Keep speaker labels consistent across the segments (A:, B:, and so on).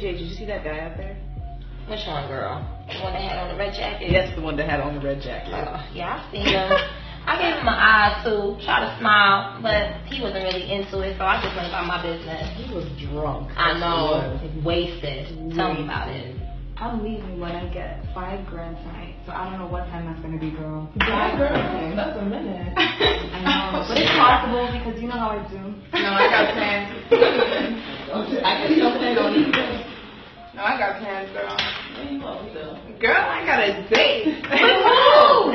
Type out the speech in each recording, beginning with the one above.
A: Jay, did you see that guy out there?
B: Which one, girl? The one that had on the red jacket?
A: Yes, the one that had on the red jacket.
B: Yeah, I seen him. I gave him an eye too, tried to smile, but he wasn't really into it, so I just went about my business.
A: He was drunk.
B: I know, wasted. Tell me about it.
C: I'm leaving when I get $5 grand tonight, so I don't know what time that's gonna be, girl.
D: $5 grand? That's a minute.
C: I know, but it's possible because you know how I do.
D: No, I got plans.
A: I can still plan on it.
D: No, I got plans, girl.
A: Where you going, though?
D: Girl, I got a date.
B: Woo!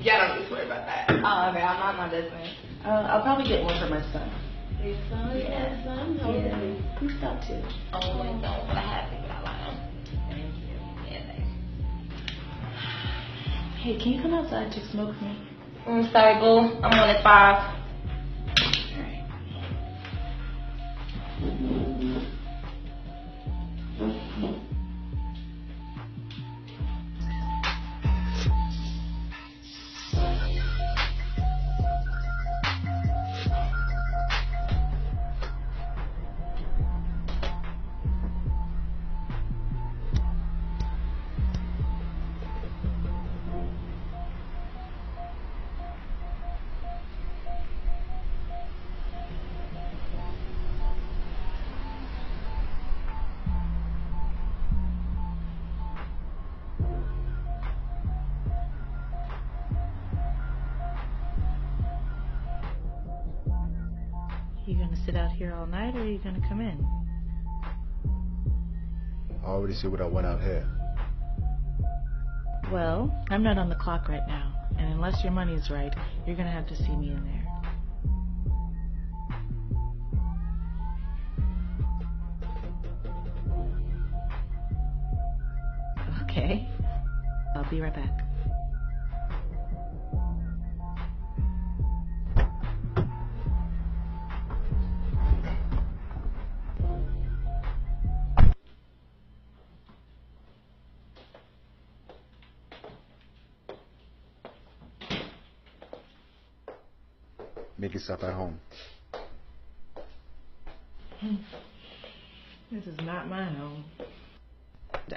D: Y'all don't need to worry about that.
C: Oh, okay, I'm not my business.
A: I'll probably get one for my son.
B: Your son?
A: Yeah, son. Yeah. Please stop too.
B: Oh, no, but I have to get out loud.
A: Thank you.
B: Yeah, thanks.
A: Hey, can you come outside to smoke with me?
B: Sorry, boo. I'm on at 5.
A: Alright. You gonna sit out here all night, or are you gonna come in?
E: I already see what I went out here.
A: Well, I'm not on the clock right now, and unless your money's right, you're gonna have to see me in there. Okay. I'll be right back.
E: Make yourself at home.
A: This is not my home.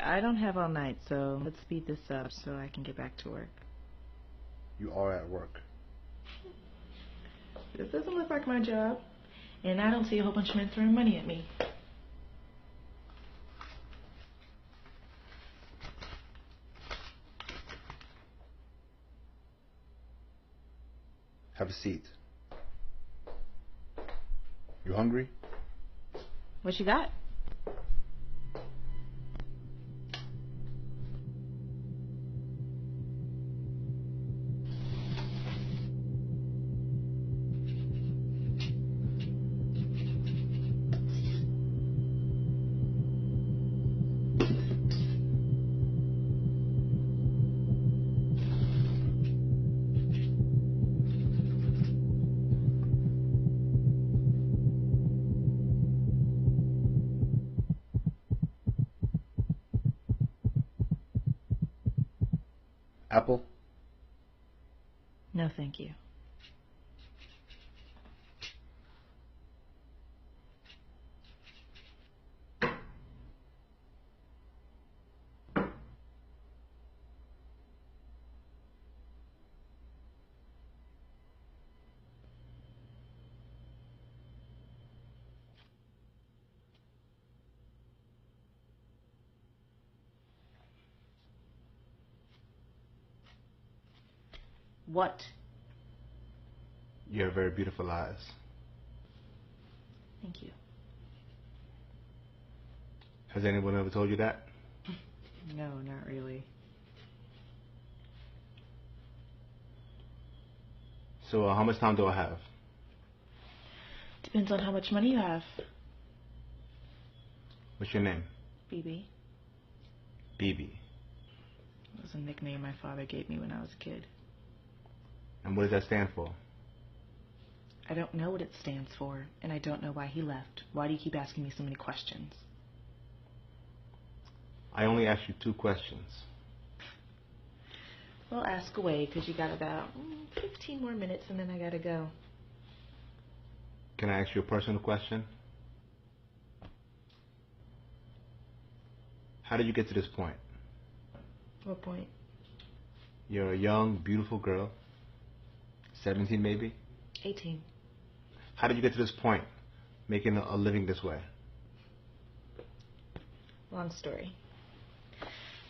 A: I don't have all night, so let's speed this up so I can get back to work.
E: You are at work.
A: This doesn't look like my job, and I don't see a whole bunch of men throwing money at me.
E: Have a seat. You hungry?
A: What you got?
E: Apple?
A: No, thank you. What?
E: You have very beautiful eyes.
A: Thank you.
E: Has anyone ever told you that?
A: No, not really.
E: So how much time do I have?
A: Depends on how much money you have.
E: What's your name?
A: BB.
E: BB.
A: It was a nickname my father gave me when I was a kid.
E: And what does that stand for?
A: I don't know what it stands for, and I don't know why he left. Why do you keep asking me so many questions?
E: I only asked you 2 questions.
A: Well, ask away, because you got about 15 more minutes, and then I gotta go.
E: Can I ask you a personal question? How did you get to this point?
A: What point?
E: You're a young, beautiful girl. 17 maybe?
A: 18.
E: How did you get to this point, making a living this way?
A: Long story.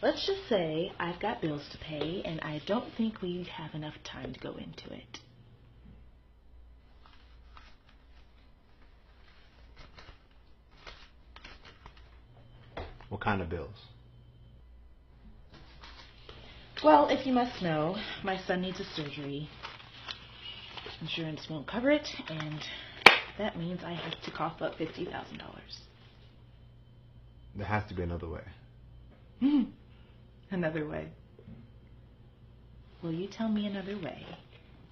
A: Let's just say I've got bills to pay, and I don't think we have enough time to go into it.
E: What kind of bills?
A: Well, if you must know, my son needs a surgery. Insurance won't cover it, and that means I have to cough up $50,000.
E: There has to be another way.
A: Another way. Will you tell me another way,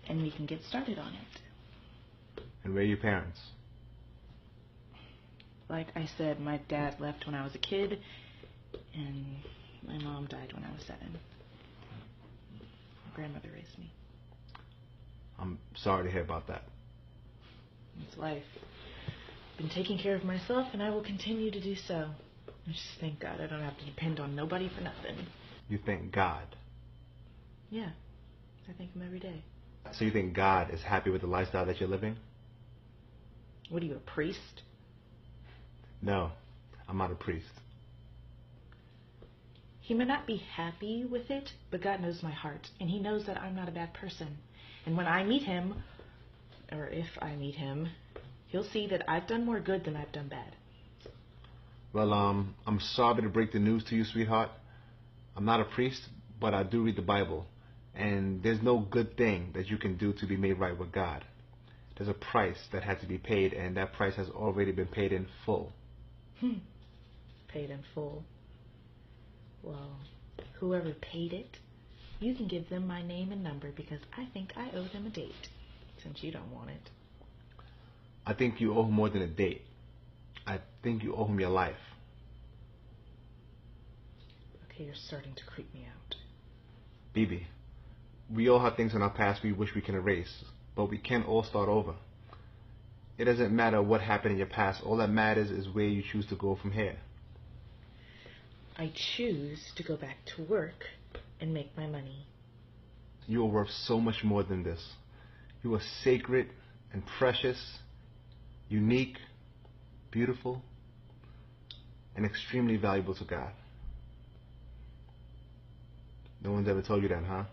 A: and we can get started on it?
E: And where are your parents?
A: Like I said, my dad left when I was a kid, and my mom died when I was 7. My grandmother raised me.
E: I'm sorry to hear about that.
A: It's life. Been taking care of myself, and I will continue to do so. I just thank God I don't have to depend on nobody for nothing.
E: You thank God.
A: Yeah, I thank him every day.
E: So you think God is happy with the lifestyle that you're living?
A: What are you, a priest?
E: No, I'm not a priest.
A: He may not be happy with it, but God knows my heart, and he knows that I'm not a bad person. And when I meet him, or if I meet him, he'll see that I've done more good than I've done bad.
E: Well, I'm sorry to break the news to you, sweetheart. I'm not a priest, but I do read the Bible. And there's no good thing that you can do to be made right with God. There's a price that had to be paid, and that price has already been paid in full.
A: Paid in full. Well, whoever paid it, you can give them my name and number, because I think I owe them a date, since you don't want it.
E: I think you owe him more than a date. I think you owe him your life.
A: Okay, you're starting to creep me out.
E: Bibi, we all have things in our past we wish we can erase, but we can't all start over. It doesn't matter what happened in your past. All that matters is where you choose to go from here.
A: I choose to go back to work and make my money.
E: You are worth so much more than this. You are sacred and precious, unique, beautiful, and extremely valuable to God. No one's ever told you that, huh?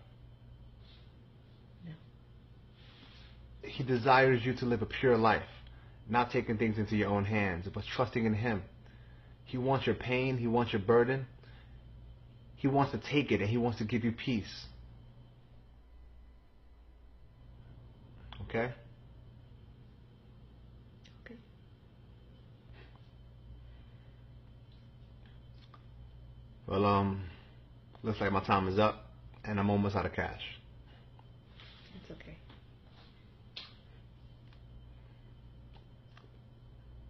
A: No.
E: He desires you to live a pure life, not taking things into your own hands, but trusting in him. He wants your pain. He wants your burden. He wants to take it, and he wants to give you peace. Okay?
A: Okay.
E: Well, looks like my time is up, and I'm almost out of cash.
A: It's okay.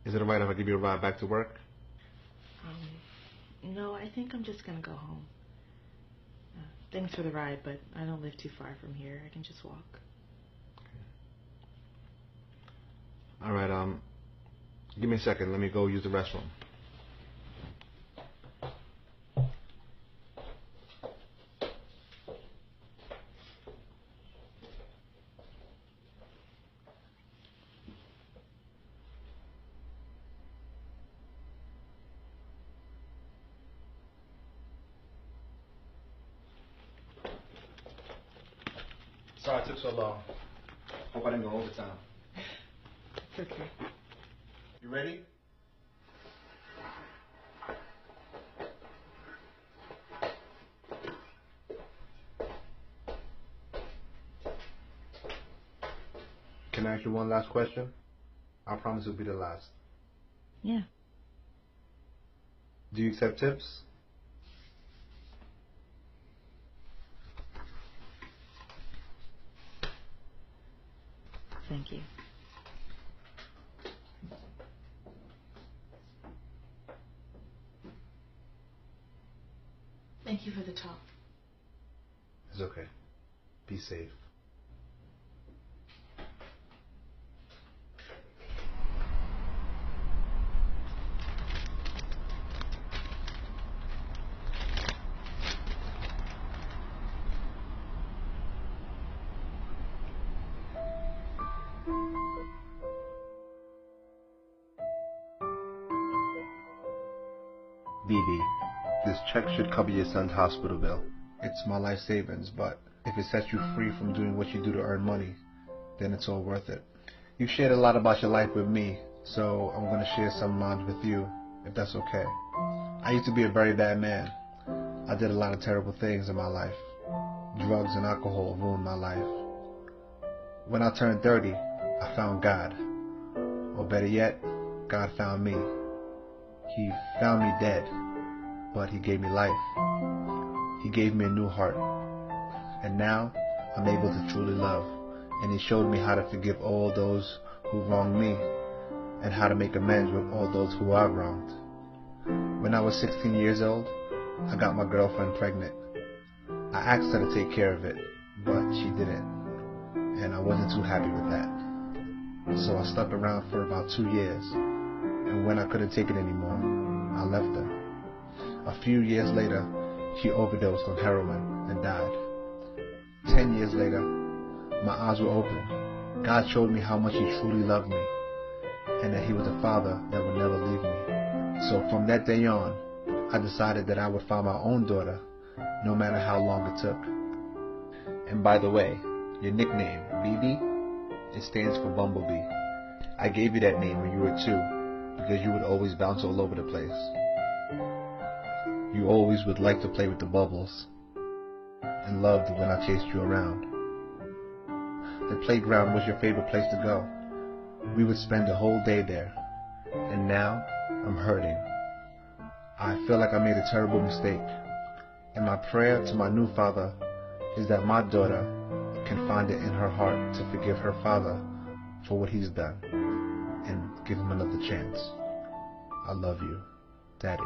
E: Is it alright if I give you a ride back to work?
A: No, I think I'm just gonna go home. Thanks for the ride, but I don't live too far from here. I can just walk.
E: Alright, give me a second. Let me go use the restroom. Sorry it took so long. Hope I didn't go overtime.
A: It's okay.
E: You ready? Can I ask you one last question? I promise it'll be the last.
A: Yeah.
E: Do you accept tips?
A: Thank you. Thank you for the talk.
E: It's okay. Be safe. BB, this check should cover your son's hospital bill. It's my life savings, but if it sets you free from doing what you do to earn money, then it's all worth it. You've shared a lot about your life with me, so I'm going to share some lines with you, if that's okay. I used to be a very bad man. I did a lot of terrible things in my life. Drugs and alcohol ruined my life. When I turned 30, I found God. Or better yet, God found me. He found me dead, but He gave me life. He gave me a new heart. And now, I'm able to truly love. And He showed me how to forgive all those who wronged me, and how to make amends with all those who I've wronged. When I was 16 years old, I got my girlfriend pregnant. I asked her to take care of it, but she didn't, and I wasn't too happy with that. So I stuck around for about 2 years, and when I couldn't take it anymore, I left her. A few years later, she overdosed on heroin and died. 10 years later, my eyes were open. God showed me how much He truly loved me, and that He was a Father that would never leave me. So from that day on, I decided that I would find my own daughter, no matter how long it took. And by the way, your nickname, BB, it stands for Bumblebee. I gave you that name when you were 2, because you would always bounce all over the place. You always would like to play with the bubbles, and loved when I chased you around. The playground was your favorite place to go. We would spend the whole day there, and now I'm hurting. I feel like I made a terrible mistake, and my prayer to my new father is that my daughter can find it in her heart to forgive her father for what he's done, and give him another chance. I love you, Daddy.